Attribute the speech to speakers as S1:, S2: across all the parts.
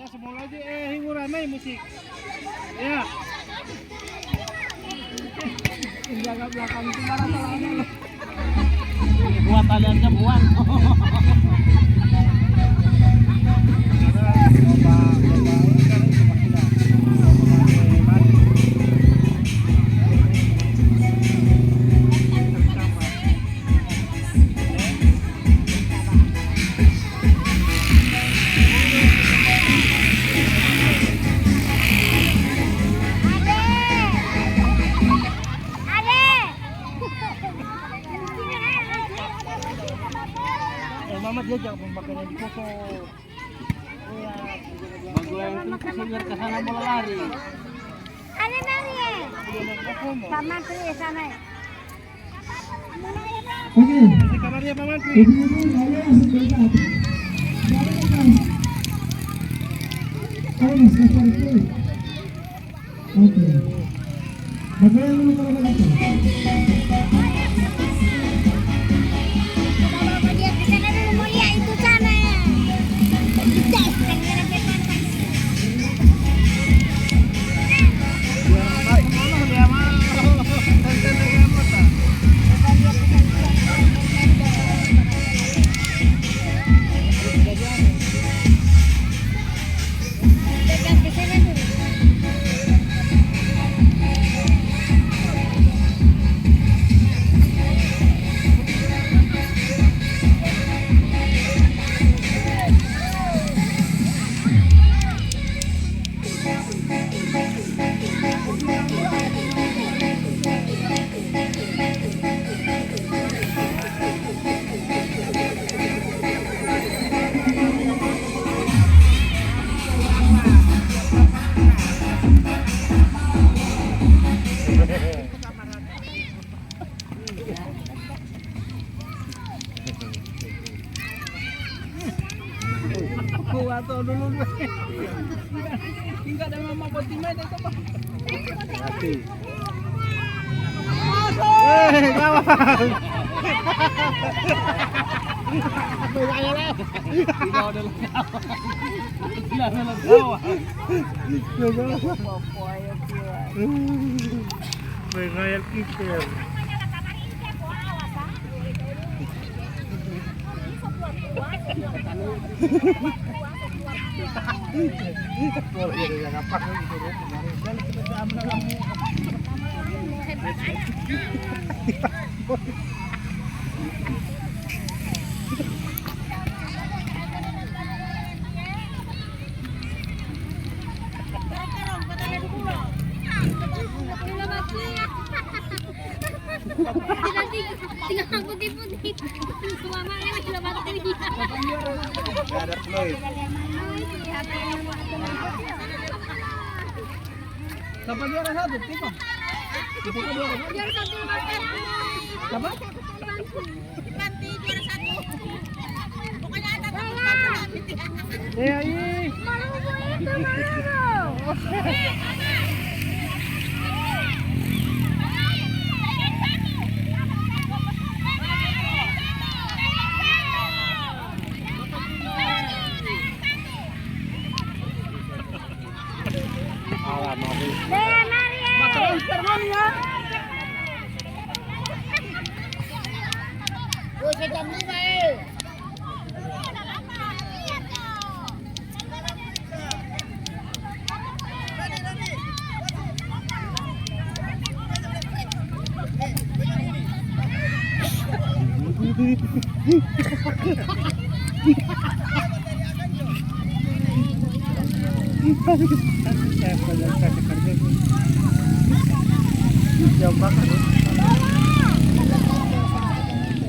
S1: semua aja hiburan main musik. Ya. Jaga belakang itu marah salahnya loh. Buat kalian sembuhan. Mama dia jangan pemakaian di foto. Iya, bagus itu senior ke sana bola lari.
S2: Ada Maria. Sama tuh sana.
S3: Oke.
S1: Di kamar dia Paman.
S3: Oke. Bagaimana dulu kalau begitu?
S1: Atau dulu gue. Enggak ada mama Fatimah itu apa? Mati. Kawan. Tidak ada Mengayal kiper.
S2: Tinggal putih-putih. Suamanya sudah baterai.
S1: Enggak ada fluid. Siapa juara satu? Tipe? Tipe juara satu?
S2: Juara satu basket.
S1: Siapa?
S2: Nanti juara satu. Pokoknya ada
S1: Iya, iya.
S2: Malu itu malu.
S1: Jam makan.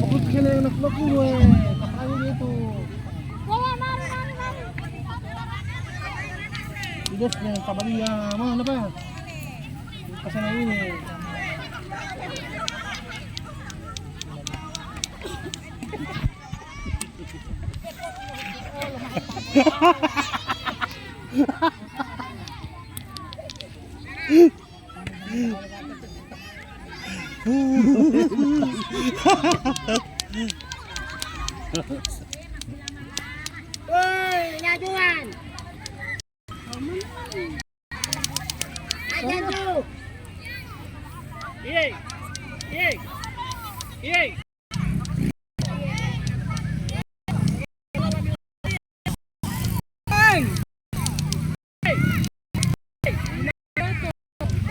S1: Aku kena anak gue. Kapan itu? Terus yang kabalia, mana Pak? Kesana ini.
S2: Woi, nyajuan.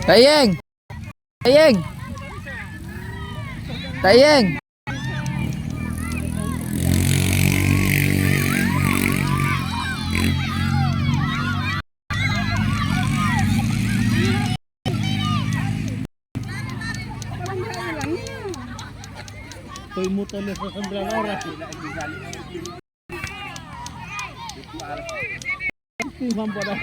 S4: Tayeng! Tayeng! Tayeng!
S1: Toy mo na sa sobrang oras. Tingnan pa na.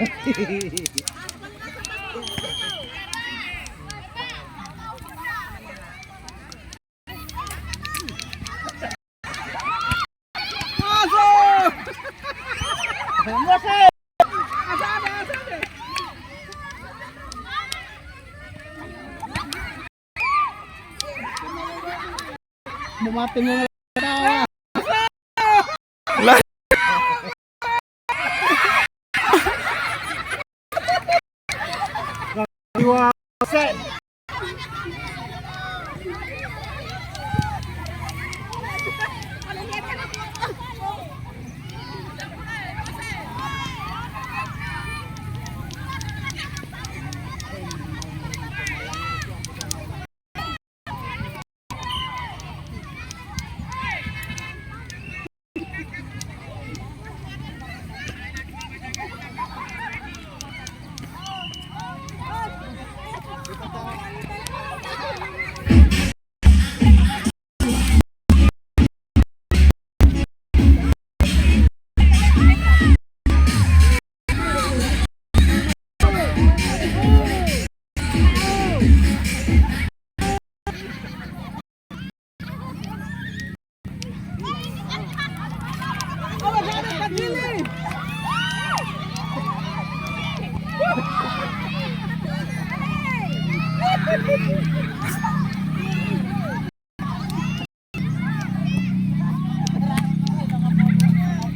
S1: Bumati mo na tawa. Iwase.